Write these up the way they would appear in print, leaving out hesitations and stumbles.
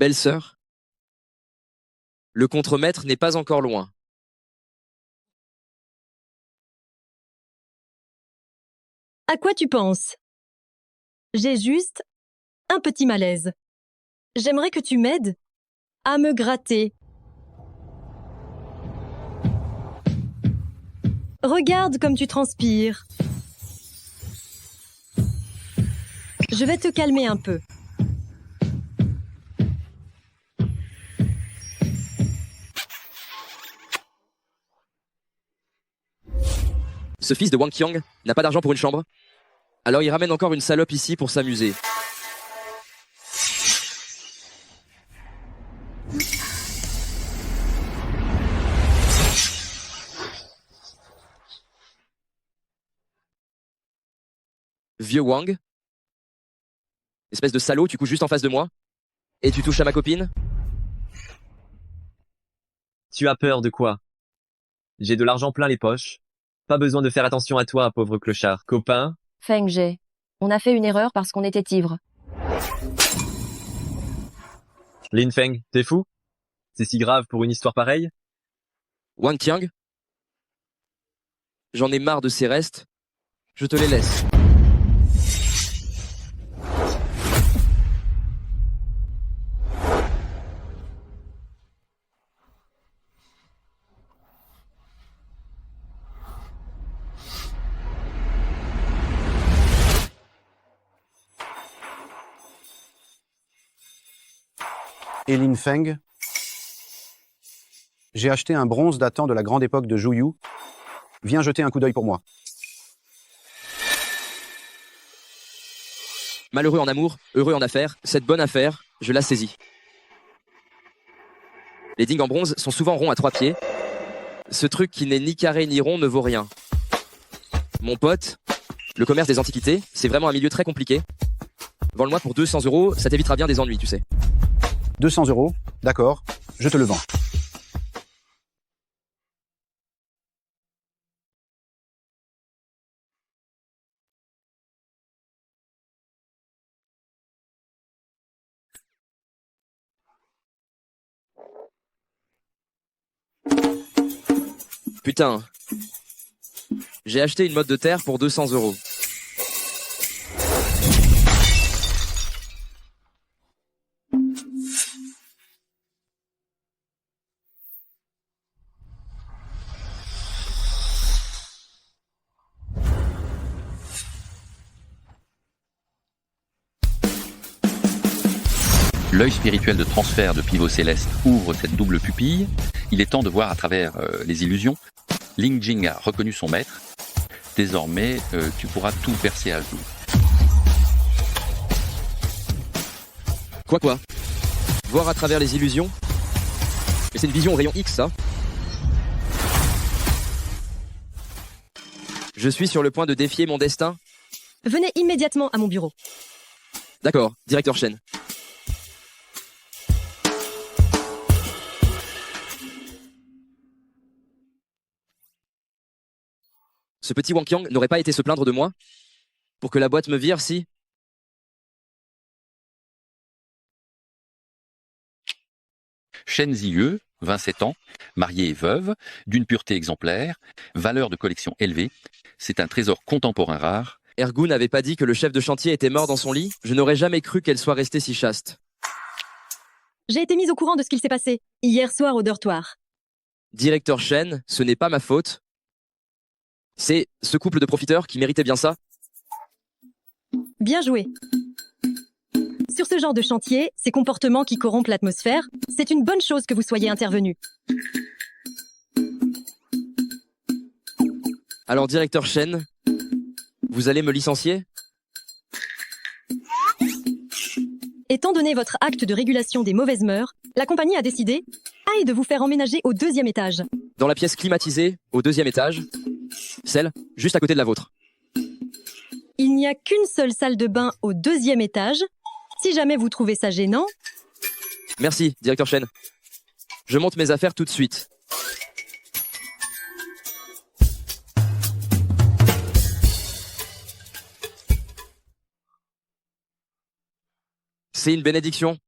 Belle-sœur, le contremaître n'est pas encore loin. À quoi tu penses? J'ai juste un petit malaise. J'aimerais que tu m'aides à me gratter. Regarde comme tu transpires. Je vais te calmer un peu. Ce fils de Wang Qiang n'a pas d'argent pour une chambre. Alors il ramène encore une salope ici pour s'amuser. Vieux Wang, espèce de salaud, tu couches juste en face de moi et tu touches à ma copine. Tu as peur de quoi? J'ai de l'argent plein les poches. Pas besoin de faire attention à toi, pauvre clochard. Copain? Feng Jie. On a fait une erreur parce qu'on était ivre. Lin Feng, t'es fou? C'est si grave pour une histoire pareille? Wang Qiang, j'en ai marre de ces restes. Je te les laisse. Et Lin Feng, j'ai acheté un bronze datant de la grande époque de Zhou Yu. Viens jeter un coup d'œil pour moi. Malheureux en amour, heureux en affaires, cette bonne affaire, je la saisis. Les digues en bronze sont souvent ronds à 3 pieds. Ce truc qui n'est ni carré ni rond ne vaut rien. Mon pote, le commerce des antiquités, c'est vraiment un milieu très compliqué. Vends-le-moi pour 200 €, ça t'évitera bien des ennuis, tu sais. 200 €, d'accord, je te le vends. Putain. J'ai acheté une motte de terre pour 200 €. L'œil spirituel de transfert de Pivot Céleste ouvre cette double pupille. Il est temps de voir à travers les illusions. Ling Jing a reconnu son maître. Désormais, tu pourras tout percer à jour. Quoi? Voir à travers les illusions? Mais c'est une vision au rayon X, ça. Je suis sur le point de défier mon destin. Venez immédiatement à mon bureau. D'accord, directeur Shen. Ce petit Wang Qiang n'aurait pas été se plaindre de moi pour que la boîte me vire si... Shen Ziyue, 27 ans, mariée et veuve, d'une pureté exemplaire, valeur de collection élevée. C'est un trésor contemporain rare. Ergun n'avait pas dit que le chef de chantier était mort dans son lit. Je n'aurais jamais cru qu'elle soit restée si chaste. J'ai été mise au courant de ce qu'il s'est passé hier soir au dortoir. Directeur Shen, ce n'est pas ma faute. C'est ce couple de profiteurs qui méritait bien ça. Bien joué. Sur ce genre de chantier, ces comportements qui corrompent l'atmosphère, c'est une bonne chose que vous soyez intervenu. Alors, directeur Shen, vous allez me licencier? Étant donné votre acte de régulation des mauvaises mœurs, la compagnie a décidé de vous faire emménager au 2e étage. Dans la pièce climatisée, au 2e étage, celle juste à côté de la vôtre. Il n'y a qu'une seule salle de bain au 2e étage. Si jamais vous trouvez ça gênant... Merci, directeur Shen. Je monte mes affaires tout de suite. C'est une bénédiction.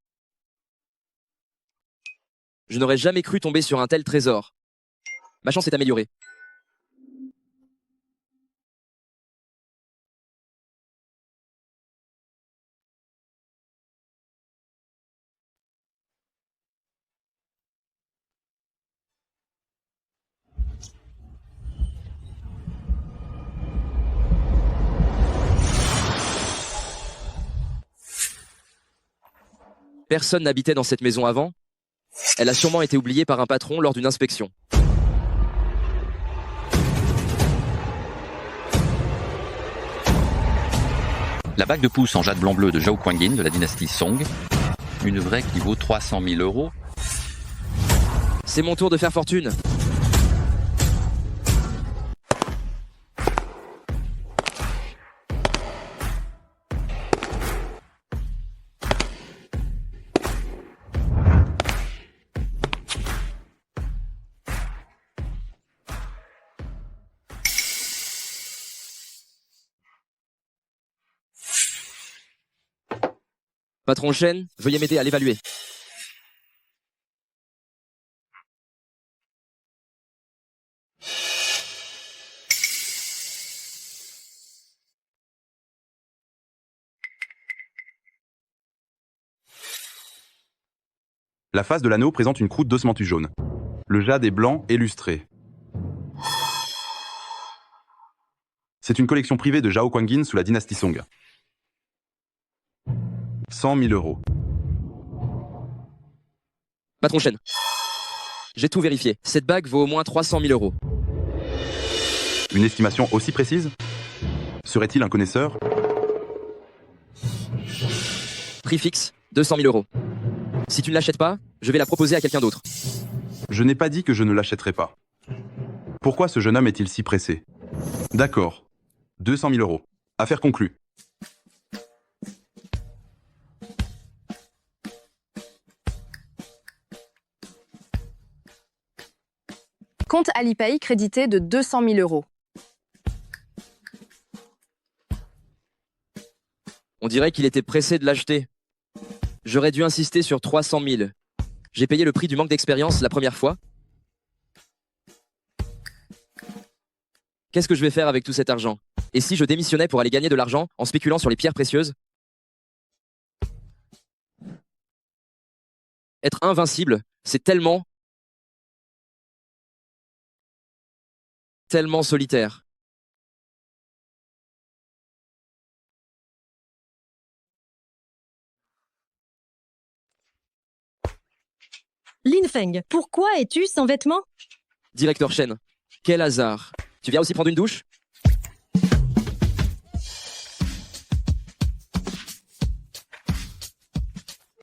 Je n'aurais jamais cru tomber sur un tel trésor. Ma chance est améliorée. Personne n'habitait dans cette maison avant. Elle a sûrement été oubliée par un patron lors d'une inspection. La bague de pouce en jade blanc-bleu de Zhao Kuan-yin de la dynastie Song. Une vraie qui vaut 300 000 euros. C'est mon tour de faire fortune. Patron Shen, veuillez m'aider à l'évaluer. La face de l'anneau présente une croûte d'osmanthus jaune. Le jade est blanc et lustré. C'est une collection privée de Zhao Kuan-yin sous la dynastie Song. 100 000 euros. Patron Shen. J'ai tout vérifié. Cette bague vaut au moins 300 000 euros. Une estimation aussi précise? Serait-il un connaisseur? Prix fixe, 200 000 euros. Si tu ne l'achètes pas, je vais la proposer à quelqu'un d'autre. Je n'ai pas dit que je ne l'achèterais pas. Pourquoi ce jeune homme est-il si pressé? D'accord. 200 000 euros. Affaire conclue. Compte Alipay crédité de 200 000 euros. On dirait qu'il était pressé de l'acheter. J'aurais dû insister sur 300 000. J'ai payé le prix du manque d'expérience la première fois. Qu'est-ce que je vais faire avec tout cet argent? Et si je démissionnais pour aller gagner de l'argent en spéculant sur les pierres précieuses? Être invincible, c'est tellement solitaire. Lin Feng, pourquoi es-tu sans vêtements? Directeur Shen, quel hasard. Tu viens aussi prendre une douche?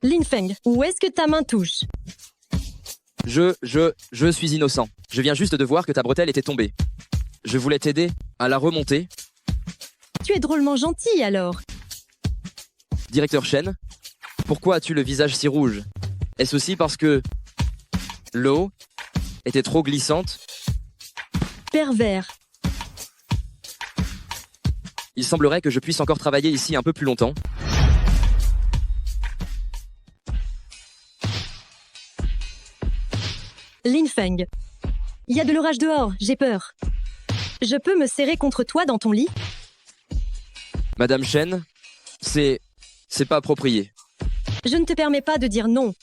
Lin Feng, où est-ce que ta main touche? Je suis innocent. Je viens juste de voir que ta bretelle était tombée. Je voulais t'aider à la remonter. Tu es drôlement gentil alors. Directeur Shen, pourquoi as-tu le visage si rouge? Est-ce aussi parce que l'eau était trop glissante? Pervers. Il semblerait que je puisse encore travailler ici un peu plus longtemps. Lin Feng. Il y a de l'orage dehors, j'ai peur. Je peux me serrer contre toi dans ton lit? Madame Shen, c'est pas approprié. Je ne te permets pas de dire non.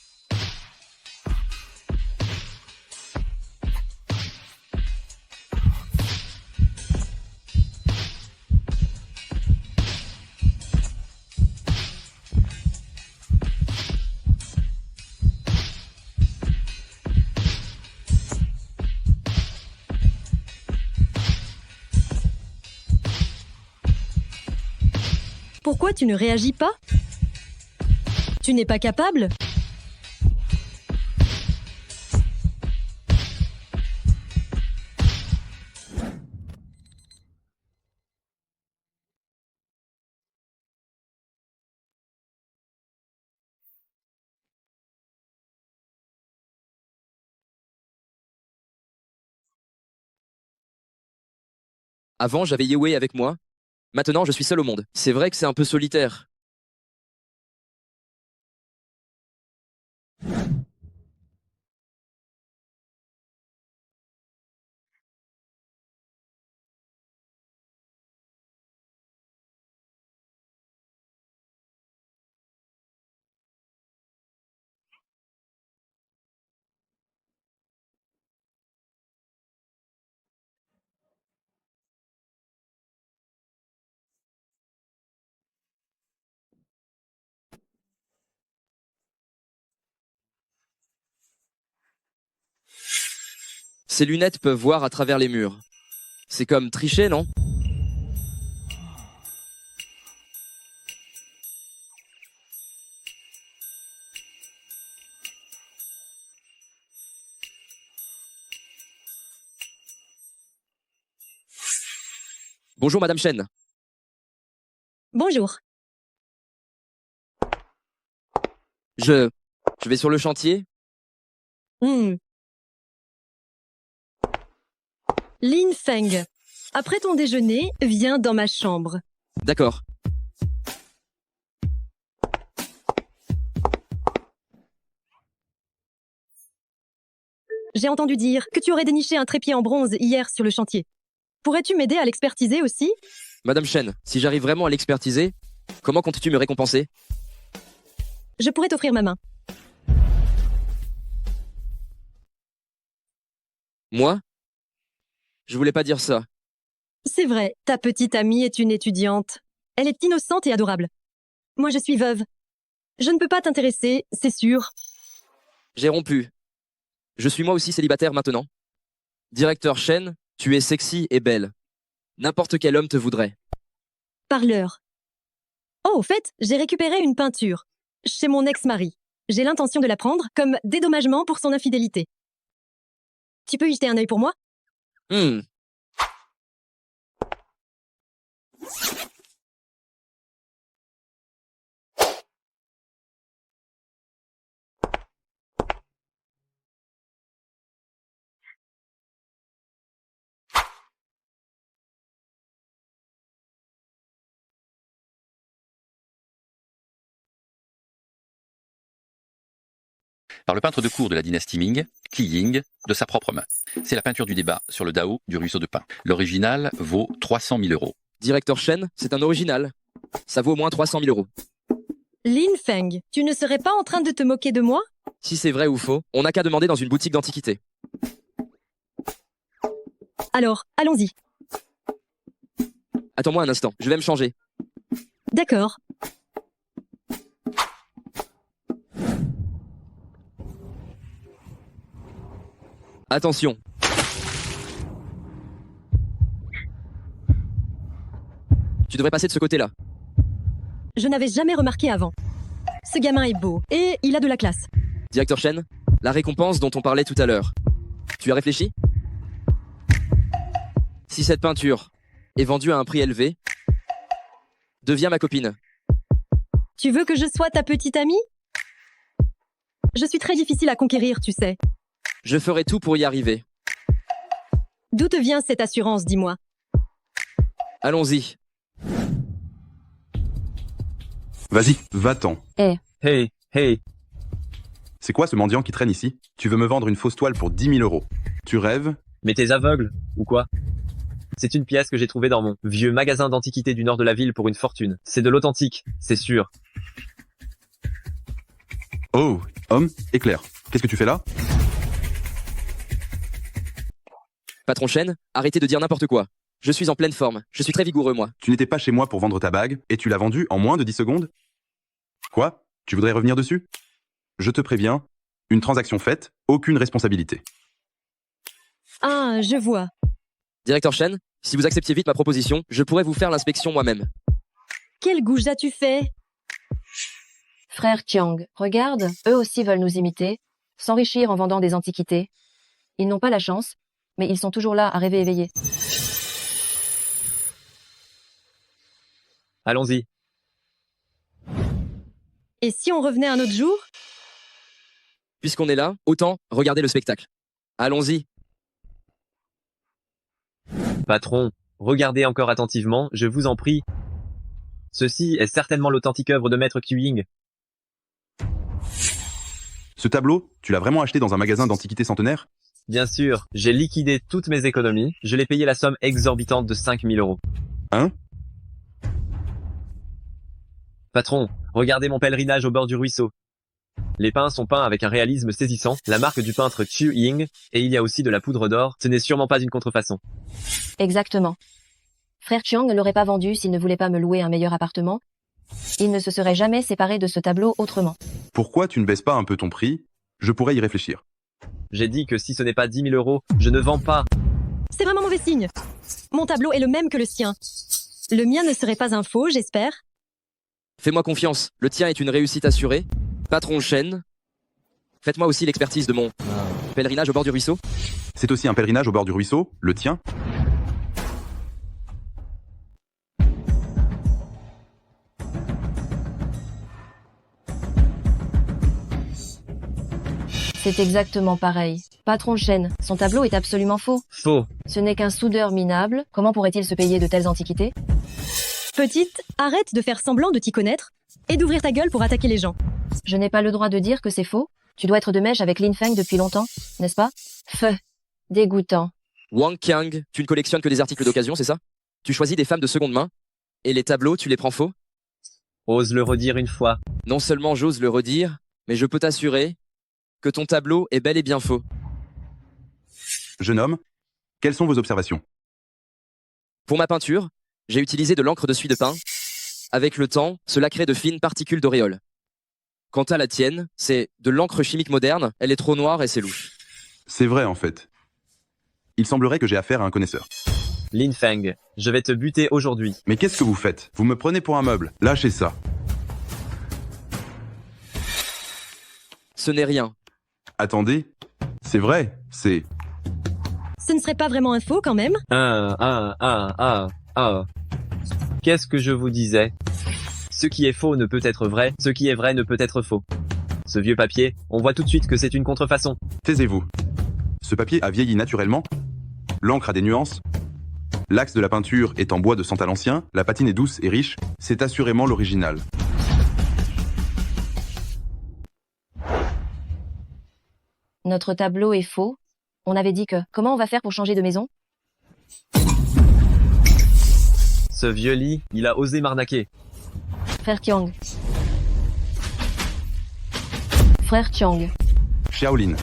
Pourquoi tu ne réagis pas? Tu n'es pas capable? Avant, j'avais Yewei avec moi. Maintenant, je suis seul au monde. C'est vrai que c'est un peu solitaire. Ces lunettes peuvent voir à travers les murs. C'est comme tricher, non? Bonjour Madame Chen. Bonjour. Je vais sur le chantier. Hmm. Lin Feng, après ton déjeuner, viens dans ma chambre. D'accord. J'ai entendu dire que tu aurais déniché un trépied en bronze hier sur le chantier. Pourrais-tu m'aider à l'expertiser aussi? Madame Chen, si j'arrive vraiment à l'expertiser, comment comptes-tu me récompenser? Je pourrais t'offrir ma main. Moi? Je voulais pas dire ça. C'est vrai, ta petite amie est une étudiante. Elle est innocente et adorable. Moi, je suis veuve. Je ne peux pas t'intéresser, c'est sûr. J'ai rompu. Je suis moi aussi célibataire maintenant. Directeur Chen, tu es sexy et belle. N'importe quel homme te voudrait. Parleur. Oh, au fait, j'ai récupéré une peinture. Chez mon ex-mari. J'ai l'intention de la prendre comme dédommagement pour son infidélité. Tu peux y jeter un œil pour moi? Hmm. Par le peintre de cour de la dynastie Ming, Qi Ying, de sa propre main. C'est la peinture du débat sur le Dao du ruisseau de Pin. L'original vaut 300 000 euros. Directeur Chen, c'est un original. Ça vaut au moins 300 000 euros. Lin Feng, tu ne serais pas en train de te moquer de moi? Si c'est vrai ou faux, on n'a qu'à demander dans une boutique d'antiquité. Alors, allons-y. Attends-moi un instant, je vais me changer. D'accord. Attention. Tu devrais passer de ce côté-là. Je n'avais jamais remarqué avant. Ce gamin est beau et il a de la classe. Directeur Chen, la récompense dont on parlait tout à l'heure. Tu as réfléchi? Si cette peinture est vendue à un prix élevé, deviens ma copine. Tu veux que je sois ta petite amie? Je suis très difficile à conquérir, tu sais. Je ferai tout pour y arriver. D'où te vient cette assurance, dis-moi? Allons-y. Vas-y, va-t'en. Hey, hey. C'est quoi ce mendiant qui traîne ici? Tu veux me vendre une fausse toile pour 10 000 euros. Tu rêves? Mais t'es aveugle, ou quoi? C'est une pièce que j'ai trouvée dans mon vieux magasin d'antiquités du nord de la ville pour une fortune. C'est de l'authentique, c'est sûr. Oh, homme, éclair. Qu'est-ce que tu fais là? Patron Chen, arrêtez de dire n'importe quoi. Je suis en pleine forme. Je suis très vigoureux, moi. Tu n'étais pas chez moi pour vendre ta bague et tu l'as vendue en moins de 10 secondes? Quoi? Tu voudrais revenir dessus? Je te préviens, une transaction faite, aucune responsabilité. Ah, je vois. Directeur Chen, si vous acceptiez vite ma proposition, je pourrais vous faire l'inspection moi-même. Quel goujat tu fais? Frère Chiang, regarde, eux aussi veulent nous imiter, s'enrichir en vendant des antiquités. Ils n'ont pas la chance, mais ils sont toujours là à rêver éveillé. Allons-y. Et si on revenait un autre jour? Puisqu'on est là, autant regarder le spectacle. Allons-y. Patron, regardez encore attentivement, je vous en prie. Ceci est certainement l'authentique œuvre de Maître Qi Ying. Ce tableau, tu l'as vraiment acheté dans un magasin d'antiquités centenaire? Bien sûr, j'ai liquidé toutes mes économies, je l'ai payé la somme exorbitante de 5 000 euros. Hein? Patron, regardez mon pèlerinage au bord du ruisseau. Les pins sont peints avec un réalisme saisissant, la marque du peintre Qi Ying, et il y a aussi de la poudre d'or, ce n'est sûrement pas une contrefaçon. Exactement. Frère Chiang ne l'aurait pas vendu s'il ne voulait pas me louer un meilleur appartement. Il ne se serait jamais séparé de ce tableau autrement. Pourquoi tu ne baisses pas un peu ton prix? Je pourrais y réfléchir. J'ai dit que si ce n'est pas 10 000 euros, je ne vends pas. C'est vraiment mauvais signe. Mon tableau est le même que le sien. Le mien ne serait pas un faux, j'espère. Fais-moi confiance, le tien est une réussite assurée. Patron Chen, faites-moi aussi l'expertise de mon pèlerinage au bord du ruisseau. C'est aussi un pèlerinage au bord du ruisseau, le tien. C'est exactement pareil. Patron Chen, son tableau est absolument faux. Faux. Ce n'est qu'un soudeur minable. Comment pourrait-il se payer de telles antiquités? Petite, arrête de faire semblant de t'y connaître et d'ouvrir ta gueule pour attaquer les gens. Je n'ai pas le droit de dire que c'est faux. Tu dois être de mèche avec Lin Feng depuis longtemps, n'est-ce pas? Feu. Dégoûtant. Wang Qiang, tu ne collectionnes que des articles d'occasion, c'est ça? Tu choisis des femmes de seconde main, et les tableaux, tu les prends faux? Ose le redire une fois. Non seulement j'ose le redire, mais je peux t'assurer que ton tableau est bel et bien faux. Jeune homme, quelles sont vos observations? Pour ma peinture, j'ai utilisé de l'encre de suie de pin. Avec le temps, cela crée de fines particules d'auréole. Quant à la tienne, c'est de l'encre chimique moderne, elle est trop noire et c'est louche. C'est vrai en fait. Il semblerait que j'ai affaire à un connaisseur. Lin Feng, je vais te buter aujourd'hui. Mais qu'est-ce que vous faites? Vous me prenez pour un meuble. Lâchez ça. Ce n'est rien. Attendez. C'est vrai, c'est... Ce ne serait pas vraiment un faux quand même? Qu'est-ce que je vous disais? Ce qui est faux ne peut être vrai, ce qui est vrai ne peut être faux. Ce vieux papier, on voit tout de suite que c'est une contrefaçon. Taisez-vous. Ce papier a vieilli naturellement. L'encre a des nuances. L'axe de la peinture est en bois de santal ancien. La patine est douce et riche. C'est assurément l'original. Notre tableau est faux. On avait dit que... Comment on va faire pour changer de maison? Ce vieux lit, il a osé m'arnaquer. Frère Tiang. Frère Tiang. Shaolin,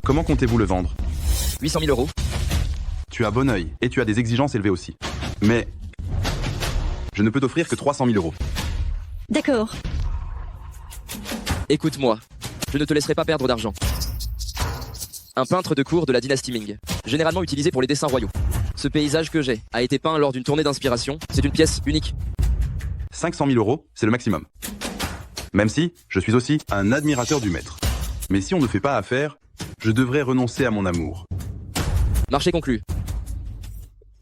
comment comptez-vous le vendre? 800 000 euros. Tu as bon œil et tu as des exigences élevées aussi. Mais je ne peux t'offrir que 300 000 euros. D'accord. Écoute-moi, je ne te laisserai pas perdre d'argent. Un peintre de cour de la dynastie Ming, généralement utilisé pour les dessins royaux. Ce paysage que j'ai a été peint lors d'une tournée d'inspiration. C'est une pièce unique. 500 000 euros, c'est le maximum. Même si je suis aussi un admirateur du maître. Mais si on ne fait pas affaire, je devrais renoncer à mon amour. Marché conclu.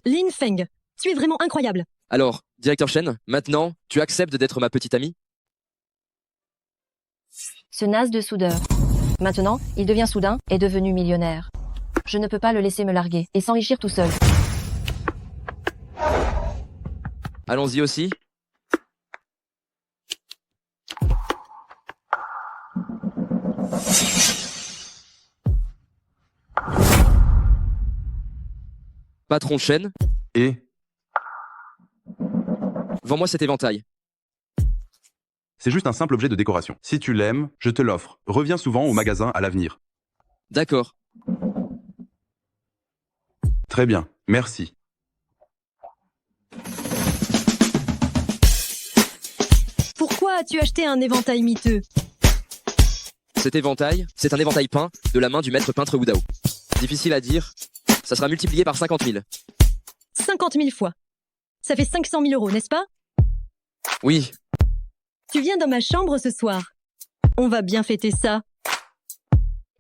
Lin Feng, tu es vraiment incroyable. Alors, directeur Chen, maintenant, tu acceptes d'être ma petite amie? Ce naze de soudeur. Maintenant, il devient soudain, est devenu millionnaire. Je ne peux pas le laisser me larguer et s'enrichir tout seul. Allons-y aussi. Patron Chen, Et vends-moi cet éventail. c'est juste un simple objet de décoration. Si tu l'aimes, je te l'offre. Reviens souvent au magasin à l'avenir. D'accord. Très bien, merci. Pourquoi as-tu acheté un éventail miteux? Cet éventail, c'est un éventail peint de la main du maître peintre Wu Dao. Difficile à dire, ça sera multiplié par 50 000. 50 000 fois. Ça fait 500 000 euros, n'est-ce pas? Oui, Tu viens dans ma chambre ce soir. On va bien fêter ça.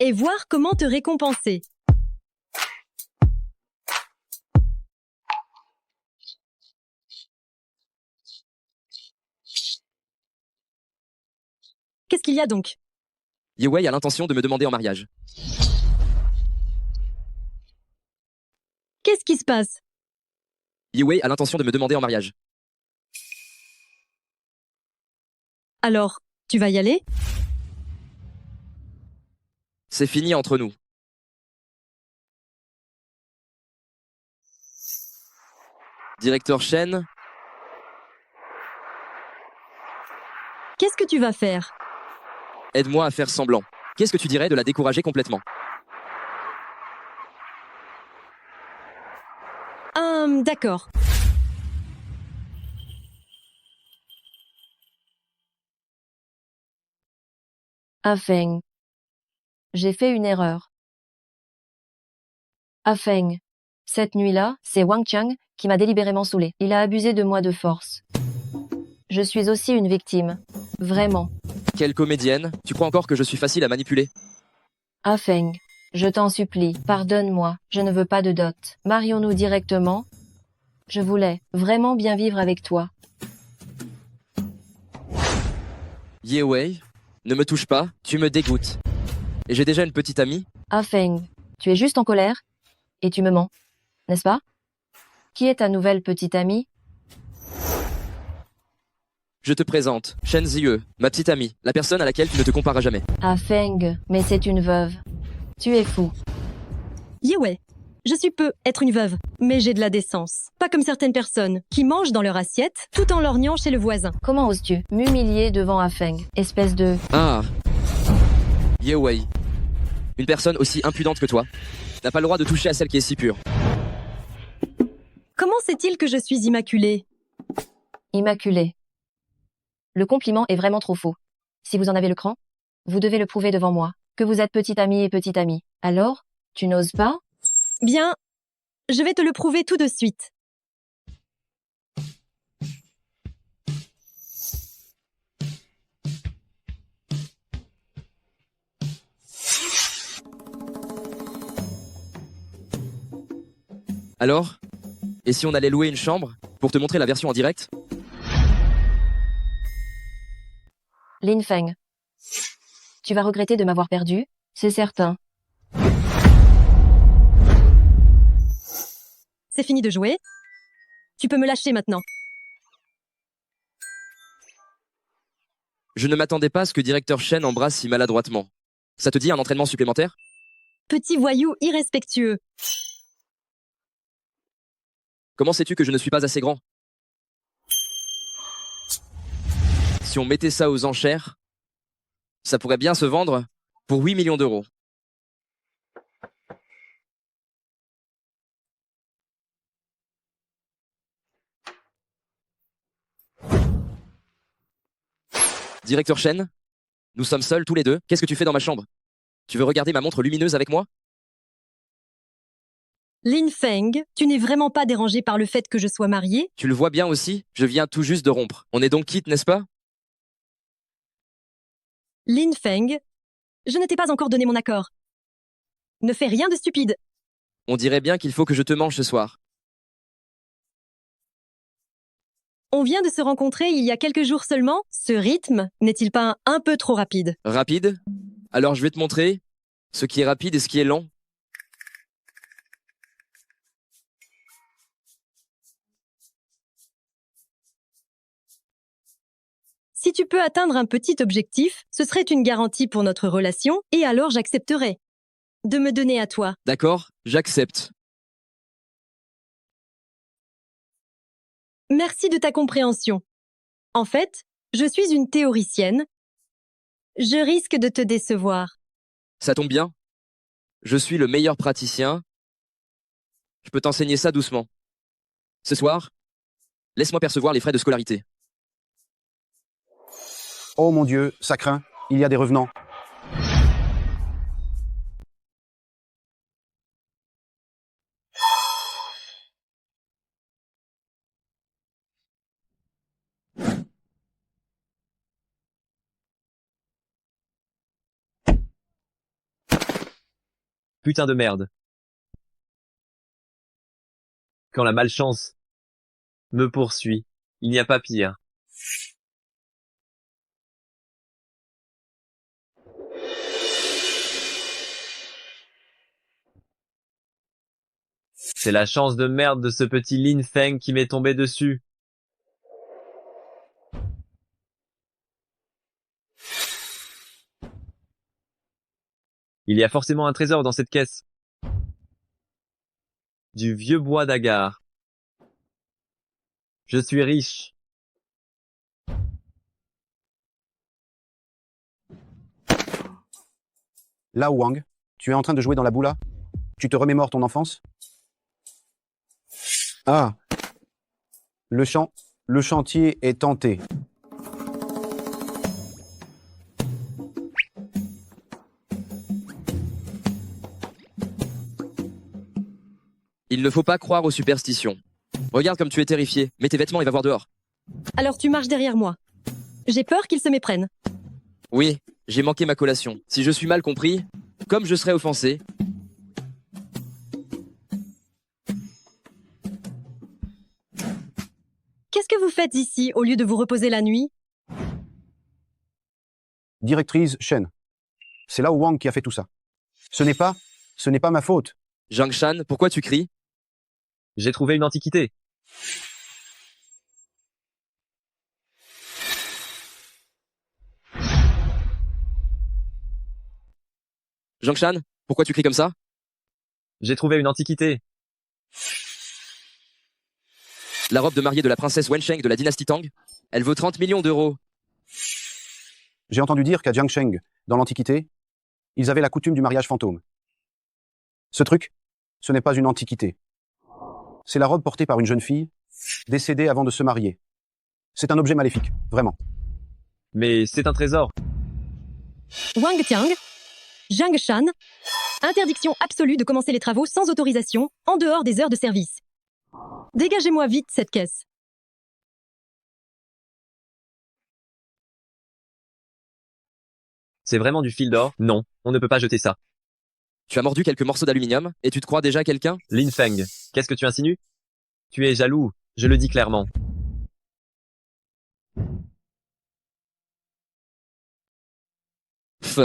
Et voir comment te récompenser. Qu'est-ce qu'il y a donc? Ye Wei a l'intention de me demander en mariage. Qu'est-ce qui se passe? Ye Wei a l'intention de me demander en mariage. Alors, tu vas y aller? C'est fini entre nous. Directeur Chen, Qu'est-ce que tu vas faire? aide-moi à faire semblant. Qu'est-ce que tu dirais de la décourager complètement? D'accord. Ah Feng. J'ai fait une erreur. Ah Feng. Cette nuit-là, c'est Wang Chang qui m'a délibérément saoulé. Il a abusé de moi de force. Je suis aussi une victime. Vraiment. Quelle comédienne. Tu crois encore que je suis facile à manipuler? Ah Feng. Je t'en supplie, pardonne-moi, je ne veux pas de dot. Marions-nous directement. Je voulais vraiment bien vivre avec toi. Ye Wei, ne me touche pas, tu me dégoûtes. Et j'ai déjà une petite amie. Ah Feng, tu es juste en colère et tu me mens, n'est-ce pas? Qui est ta nouvelle petite amie? Je te présente, Shen Ziyu, ma petite amie, la personne à laquelle tu ne te compares jamais. Ah Feng, mais c'est une veuve. Tu es fou. Yewei, je suis peu être une veuve, mais j'ai de la décence. Pas comme certaines personnes qui mangent dans leur assiette tout en lorgnant chez le voisin. Comment oses-tu m'humilier devant Ah Feng, espèce de... Ah. Ye Wei. Une personne aussi impudente que toi n'a pas le droit de toucher à celle qui est si pure. Comment sait-il que je suis immaculée? Immaculé. Le compliment est vraiment trop faux. Si vous en avez le cran, vous devez le prouver devant moi, que vous êtes petite amie et petite amie. Alors, tu n'oses pas? Bien, je vais te le prouver tout de suite. Alors? Et si on allait louer une chambre pour te montrer la version en direct? Lin Feng. Tu vas regretter de m'avoir perdu, c'est certain. C'est fini de jouer? Tu peux me lâcher maintenant. Je ne m'attendais pas à ce que directeur Shen embrasse si maladroitement. Ça te dit un entraînement supplémentaire? Petit voyou irrespectueux. Comment sais-tu que je ne suis pas assez grand? Si on mettait ça aux enchères, ça pourrait bien se vendre pour 8 millions d'euros. Directeur Shen, nous sommes seuls tous les deux. Qu'est-ce que tu fais dans ma chambre? Tu veux regarder ma montre lumineuse avec moi? Lin Feng, tu n'es vraiment pas dérangé par le fait que je sois mariée? Tu le vois bien aussi, je viens tout juste de rompre. On est donc quitte, n'est-ce pas? Lin Feng, je ne t'ai pas encore donné mon accord. Ne fais rien de stupide. On dirait bien qu'il faut que je te mange ce soir. On vient de se rencontrer il y a quelques jours seulement. Ce rythme n'est-il pas un peu trop rapide? Rapide? Alors je vais te montrer ce qui est rapide et ce qui est lent. Si tu peux atteindre un petit objectif, ce serait une garantie pour notre relation, et alors j'accepterai de me donner à toi. D'accord? J'accepte. Merci de ta compréhension. En fait, je suis une théoricienne. Je risque de te décevoir. Ça tombe bien. Je suis le meilleur praticien. Je peux t'enseigner ça doucement. Ce soir, laisse-moi percevoir les frais de scolarité. Oh mon Dieu, ça craint, il y a des revenants. Putain de merde. Quand la malchance me poursuit, il n'y a pas pire. C'est la chance de merde de ce petit Lin Feng qui m'est tombé dessus. Il y a forcément un trésor dans cette caisse. Du vieux bois d'agar. Je suis riche. Là, Wang, tu es en train de jouer dans la boula? Tu te remémores ton enfance? Ah, le chantier est tenté. Il ne faut pas croire aux superstitions. Regarde comme tu es terrifié. Mets tes vêtements et va voir dehors. Alors tu marches derrière moi. J'ai peur qu'ils se méprennent. Oui, j'ai manqué ma collation. Si je suis mal compris, comme je serai offensé, Qu'est-ce que vous faites ici au lieu de vous reposer la nuit? Directrice Shen. C'est Lao Wang qui a fait tout ça. Ce n'est pas ma faute. Zhang Shan, pourquoi tu cries? J'ai trouvé une antiquité. Zhang Shan, pourquoi tu cries comme ça? J'ai trouvé une antiquité. La robe de mariée de la princesse Wensheng de la dynastie Tang, elle vaut 30 millions d'euros. J'ai entendu dire qu'à Jiangsheng, dans l'Antiquité, ils avaient la coutume du mariage fantôme. Ce truc, ce n'est pas une antiquité. C'est la robe portée par une jeune fille, décédée avant de se marier. C'est un objet maléfique, vraiment. Mais c'est un trésor. Wang Tiang, Zhang Shan, interdiction absolue de commencer les travaux sans autorisation, en dehors des heures de service. Dégagez-moi vite cette caisse. C'est vraiment du fil d'or? Non, on ne peut pas jeter ça. Tu as mordu quelques morceaux d'aluminium et tu te crois déjà quelqu'un? Lin Feng, qu'est-ce que tu insinues? Tu es jaloux, je le dis clairement. Pff.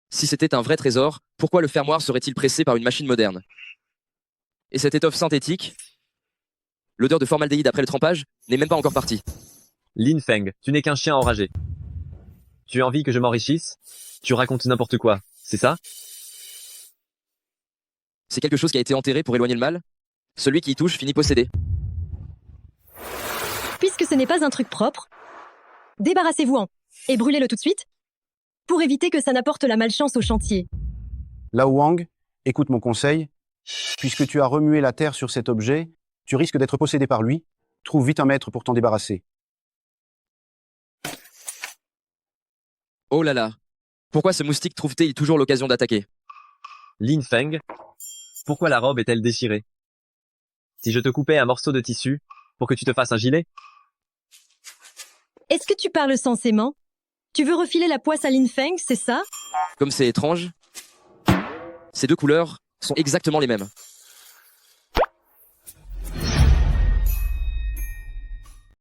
Si c'était un vrai trésor, pourquoi le fermoir serait-il pressé par une machine moderne? Et cette étoffe synthétique? L'odeur de formaldéhyde après le trempage n'est même pas encore partie. Lin Feng, tu n'es qu'un chien enragé. Tu as envie que je m'enrichisse? Tu racontes n'importe quoi, c'est ça? C'est quelque chose qui a été enterré pour éloigner le mal. Celui qui y touche finit possédé. Puisque ce n'est pas un truc propre, débarrassez-vous-en et brûlez-le tout de suite pour éviter que ça n'apporte la malchance au chantier. Lao Wang, écoute mon conseil. Puisque tu as remué la terre sur cet objet, tu risques d'être possédé par lui. Trouve vite un maître pour t'en débarrasser. Oh là là. Pourquoi ce moustique trouve-t-il toujours l'occasion d'attaquer? Lin Feng, pourquoi la robe est-elle déchirée? Si je te coupais un morceau de tissu pour que tu te fasses un gilet? Est-ce que tu parles sensément? Tu veux refiler la poisse à Lin Feng, c'est ça? Comme c'est étrange. Ces deux couleurs sont exactement les mêmes.